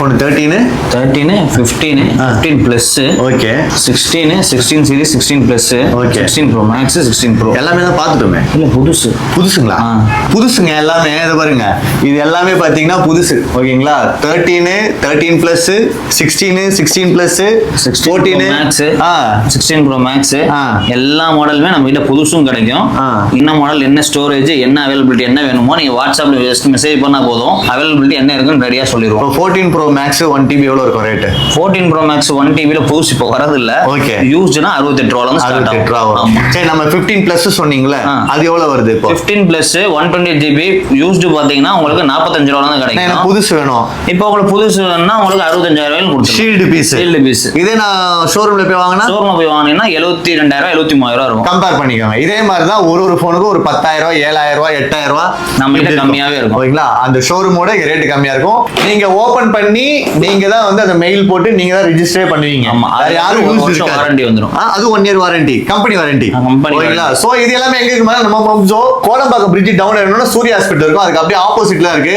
IPhone 13 15 plus okay 16 series 16 plus 16 pro max 16 pro எல்லாமே தான் பார்த்துட்டோமே. இல்ல புதுசுங்களா? புதுசுங்க எல்லாமே. இதை பாருங்க, இது எல்லாமே பாத்தீங்கன்னா புதுசு. ஓகேங்களா? 13 plus 16 plus 14 max 16 pro max எல்லா மாடலுமே நம்ம கிட்ட புதுசும் கிடைக்கும். என்ன மாடல், என்ன ஸ்டோரேஜ், என்ன அவைலபிலிட்டி, என்ன வேணுமோ நீங்க வாட்ஸ்அப்ல மெசேஜ் பண்ணா போதும். அவைலபிலிட்டி என்ன இருக்குன்னு ரெடியா சொல்லிடுவோம். 14 ப்ரோ மேக்ஸ் 1 TB எவ்வளவு இருக்கும் ரேட்? 14 ப்ரோ மேக்ஸ் 1 TB ல புதுசு இப்போ வரது இல்ல. ஓகே. யூஸ்ட்னா 68 ரூபாயில இருந்து ஸ்டார்ட் ஆகும். சரி, நம்ம 15 பிளஸ் சொன்னீங்களே, அது எவ்வளவு வருது இப்போ? 15 பிளஸ் 128 GB யூஸ்டு பாத்தீங்கன்னா உங்களுக்கு 45 ரூபாயில இருந்து கிடைக்கும். எனக்கு புதுசு வேணும். இப்போ உங்களுக்கு புதுசு வேணும்னா உங்களுக்கு 65,000 ரூபாய்க்கு கொடுத்துருவோம். Shield piece. இதே நான் ஷோரூம்ல போய் வாங்கினா 72,000 73,000 ரூபாய் இருக்கும். கம்பேர் பண்ணிக்கோங்க. இதே மாதிரி தான் ஒரு ஃபோனுக்கு ஒரு 10,000 7,000 8,000 நம்ம கிட்ட கம்மியாவே இருக்கும். ஓகேங்களா? அந்த ஷோரூமோட ரேட் கம்மியா இருக்கும். நீங்க ஓபன் பண்ணி நீங்க தான் வந்து அந்த மெயில் போட்டு நீங்க தான் ரெஜிஸ்டர் பண்ணுவீங்க. ஆமா, அது யாரும் யூஸ் இருக்காது. வாரண்டி வந்துரும். அது 1 இயர் வாரண்டி, கம்பெனி வாரண்டி. ஓகேங்களா? சோ இது எல்லாமே எங்க இருக்கு? நம்ம கோடம்பாக்கம் பிரிட்ஜ் டவுன் ஏறணும்னா சூர்யா ஹாஸ்பிடல் இருக்கும். அதுக்கு அப்படியே ஆப்போசிட்ல இருக்கு.